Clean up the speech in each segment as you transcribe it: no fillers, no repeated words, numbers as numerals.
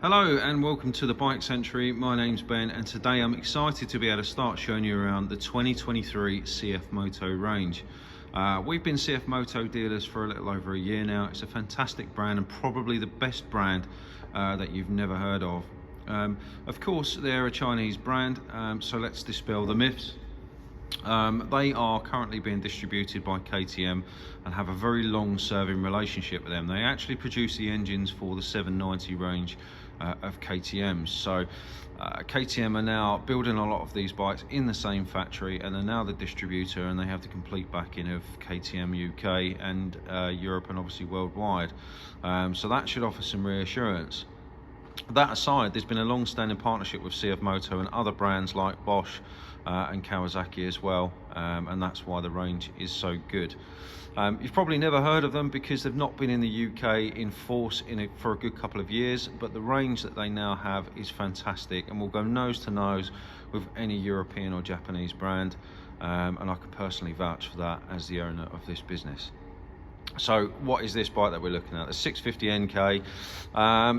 Hello and welcome to the Bike Century. My name's Ben and today I'm excited to be able to start showing you around the 2023 CFMOTO range. We've been CFMOTO dealers for a little over a year now. It's a fantastic brand and probably the best brand that you've never heard of. Of course, they're a Chinese brand, so let's dispel the myths. They are currently being distributed by KTM and have a very long serving relationship with them. They actually produce the engines for the 790 range of KTM. So KTM are now building a lot of these bikes in the same factory and are now the distributor, and they have the complete backing of KTM UK and Europe and obviously worldwide. So that should offer some reassurance. That aside, there's been a long-standing partnership with CFMOTO and other brands like BOSCH and Kawasaki as well, and that's why the range is so good. You've probably never heard of them because they've not been in the UK in force for a good couple of years, but the range that they now have is fantastic and will go nose to nose with any European or Japanese brand, and I can personally vouch for that as the owner of this business. So what is this bike that we're looking at? The 650NK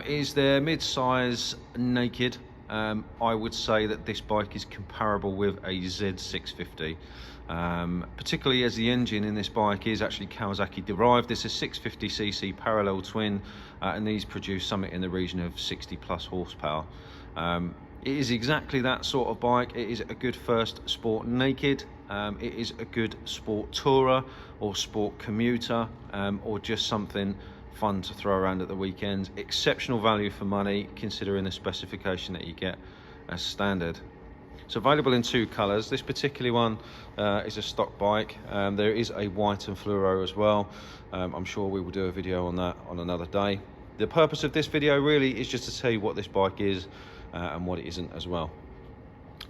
is their mid-size naked. I would say that this bike is comparable with a Z650, particularly as the engine in this bike is actually Kawasaki derived. It's a 650cc parallel twin, and these produce something in the region of 60 plus horsepower. It is exactly that sort of bike. It is a good first sport naked. It is a good sport tourer or sport commuter, or just something fun to throw around at the weekends. Exceptional value for money considering the specification that you get as standard. It's available in two colours. This particular one is a stock bike. There is a white and fluoro as well. I'm sure we will do a video on that on another day. The purpose of this video really is just to tell you what this bike is and what it isn't as well.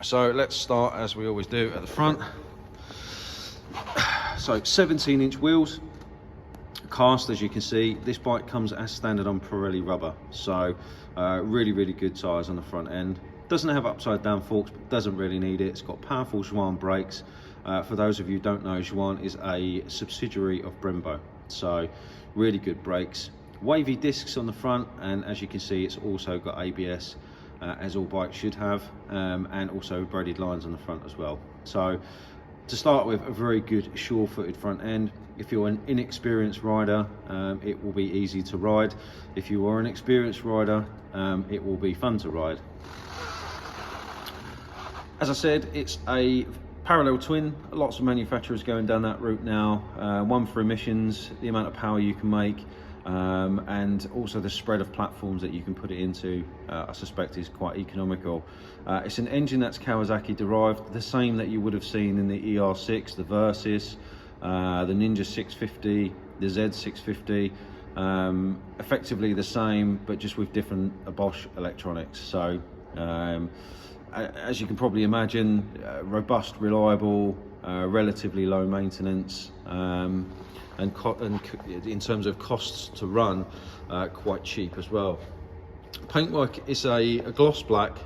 So let's start as we always do at the front. So 17-inch wheels, cast, as you can see. This bike comes as standard on Pirelli rubber, so really good tyres on the front end. Doesn't have upside down forks, but doesn't really need it. It's got powerful Schwann brakes. For those of you who don't know, Schwann is a subsidiary of Brembo, so really good brakes. Wavy discs on the front, and as you can see, it's also got ABS, as all bikes should have, and also braided lines on the front as well. So to start with, a very good sure-footed front end. If you're an inexperienced rider, it will be easy to ride. If you are an experienced rider, it will be fun to ride. As I said, it's a parallel twin. Lots of manufacturers going down that route now. One for emissions, the amount of power you can make, and also the spread of platforms that you can put it into, I suspect is quite economical. It's an engine that's Kawasaki derived, the same that you would have seen in the ER6, the Versys, the Ninja 650, the Z650, effectively the same, but just with different Bosch electronics. So as you can probably imagine, robust, reliable, relatively low maintenance, and in terms of costs to run, quite cheap as well. Paintwork is a gloss black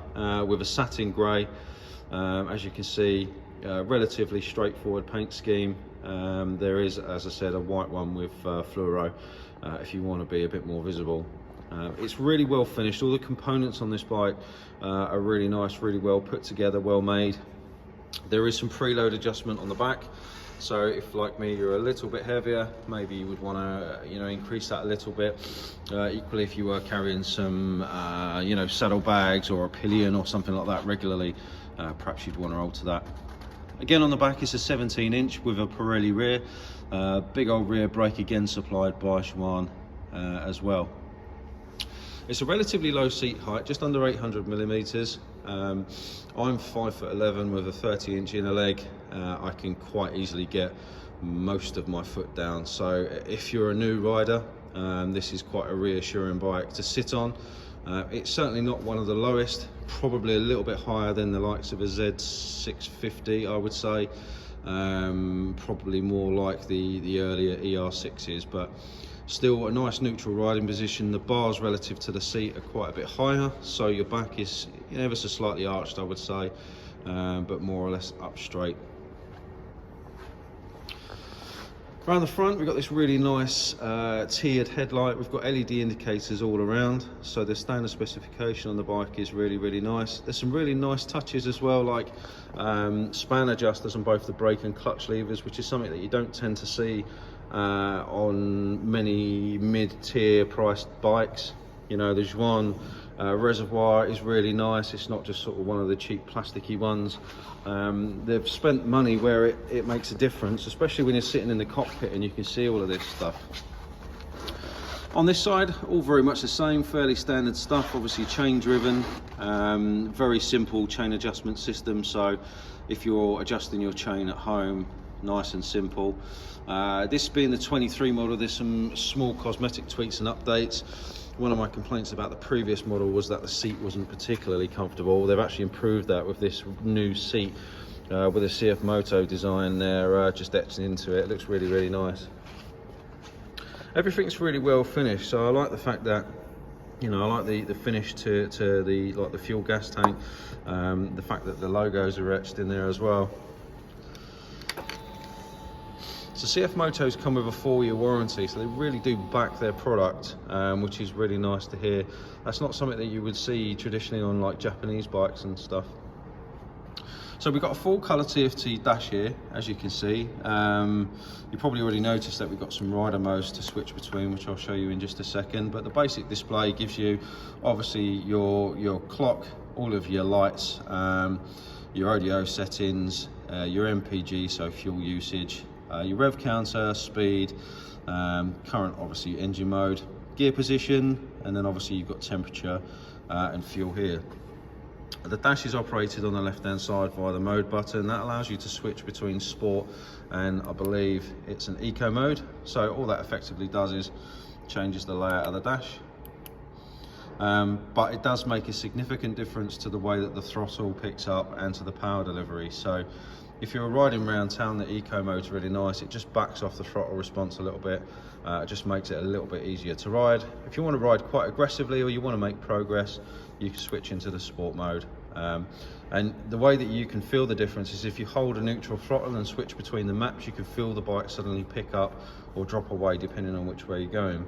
with a satin grey. As you can see, relatively straightforward paint scheme. There is, as I said, a white one with fluoro if you want to be a bit more visible. It's really well finished. All the components on this bike are really nice, really well put together, well made. There is some preload adjustment on the back, so if, like me, you're a little bit heavier, maybe you would want to increase that a little bit. Equally, if you were carrying some saddle bags or a pillion or something like that regularly, perhaps you'd want to alter that. Again, on the back is a 17-inch with a Pirelli rear. Big old rear brake, again supplied by Schwann as well. It's a relatively low seat height, just under 800 millimeters. I'm 5'11" with a 30-inch inner leg. I can quite easily get most of my foot down. So if you're a new rider, this is quite a reassuring bike to sit on. It's certainly not one of the lowest, probably a little bit higher than the likes of a Z650, I would say. Probably more like the earlier ER6s, but still a nice neutral riding position. The bars relative to the seat are quite a bit higher, so your back is ever so slightly arched, I would say, but more or less up straight. Around the front, we've got this really nice tiered headlight. We've got LED indicators all around, so the standard specification on the bike is really, really nice. There's some really nice touches as well, like span adjusters on both the brake and clutch levers, which is something that you don't tend to see on many mid-tier priced bikes. You know, the Juan reservoir is really nice. It's not just sort of one of the cheap plasticky ones. They've spent money where it makes a difference, especially when you're sitting in the cockpit and you can see all of this stuff. On this side, all very much the same, fairly standard stuff, obviously chain driven, very simple chain adjustment system. So if you're adjusting your chain at home, nice and simple. This being the 23 model, there's some small cosmetic tweaks and updates. One of my complaints about the previous model was that the seat wasn't particularly comfortable. They've actually improved that with this new seat with a CFMOTO design there, just etched into it. It looks really, really nice. Everything's really well finished, so I like the fact that, you know, I like the finish to the fuel gas tank, the fact that the logos are etched in there as well. So CFMOTOs come with a 4-year warranty, so they really do back their product, which is really nice to hear. That's not something that you would see traditionally on like Japanese bikes and stuff. So we've got a full colour TFT dash here, as you can see. You probably already noticed that we've got some rider modes to switch between, which I'll show you in just a second. But the basic display gives you obviously your clock, all of your lights, your audio settings, your MPG, so fuel usage, your rev counter, speed, current obviously engine mode, gear position, and then obviously you've got temperature and fuel here. The dash is operated on the left hand side via the mode button. That allows you to switch between sport and I believe it's an eco mode. So all that effectively does is changes the layout of the dash. But it does make a significant difference to the way that the throttle picks up and to the power delivery. So if you're riding around town, the eco mode's really nice. It just backs off the throttle response a little bit. It just makes it a little bit easier to ride. If you want to ride quite aggressively or you want to make progress, you can switch into the sport mode. And the way that you can feel the difference is if you hold a neutral throttle and switch between the maps, you can feel the bike suddenly pick up or drop away depending on which way you're going.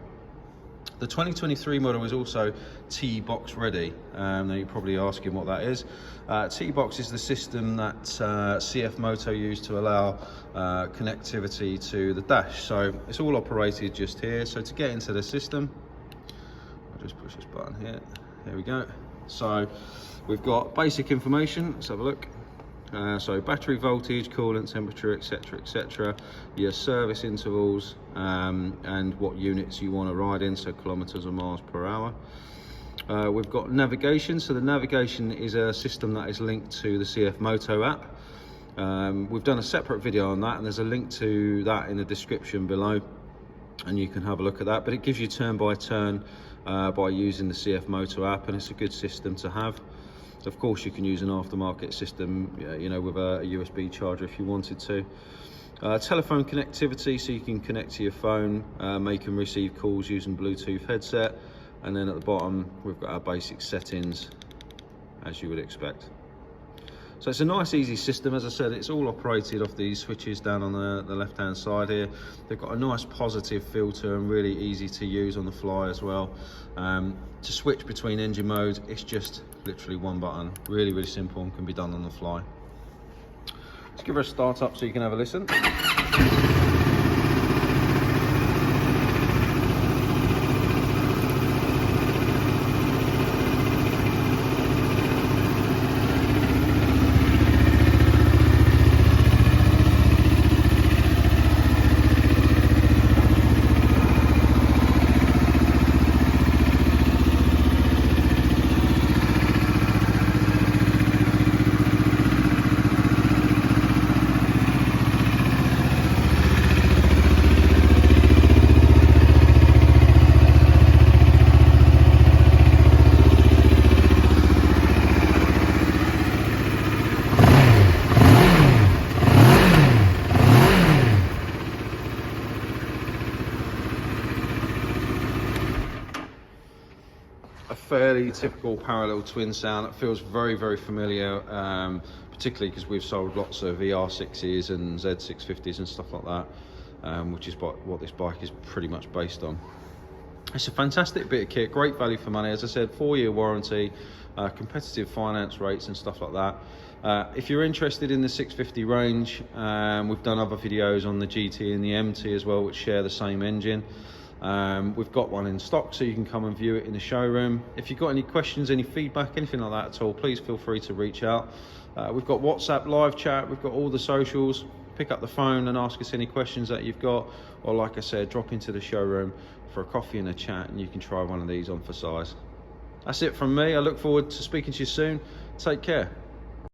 The 2023 model is also T-Box ready. Now you're probably asking what that is. T-Box is the system that CFMOTO used to allow connectivity to the dash. So it's all operated just here. So to get into the system, I'll just push this button here. There we go. So we've got basic information. Let's have a look. So battery voltage, coolant temperature, etc, etc, your service intervals, and what units you want to ride in, so kilometers or miles per hour. We've got navigation. So the navigation is a system that is linked to the CFMOTO app. We've done a separate video on that, and there's a link to that in the description below, and you can have a look at that. But it gives you turn by turn by using the CFMOTO app, and it's a good system to have. Of course, you can use an aftermarket system, you know, with a USB charger if you wanted to. Telephone connectivity, so you can connect to your phone, make and receive calls using Bluetooth headset. And then at the bottom, we've got our basic settings, as you would expect. So it's a nice, easy system. As I said, it's all operated off these switches down on the left-hand side here. They've got a nice positive filter and really easy to use on the fly as well. To switch between engine modes, it's just literally one button. Really, really simple and can be done on the fly. Let's give her a start up so you can have a listen. A fairly typical parallel twin sound. It feels very, very familiar, particularly because we've sold lots of VR6s and Z650s and stuff like that. which is what this bike is pretty much based on. It's a fantastic bit of kit, great value for money. As I said, 4-year warranty, competitive finance rates and stuff like that. If you're interested in the 650 range, we've done other videos on the GT and the MT as well, which share the same engine. We've got one in stock, so you can come and view it in the showroom. If you've got any questions, any feedback, anything like that at all, please feel free to reach out. We've got WhatsApp live chat, we've got all the socials. Pick up the phone and ask us any questions that you've got, or like I said, drop into the showroom for a coffee and a chat, and you can try one of these on for size. That's it from me. I look forward to speaking to you soon. Take care.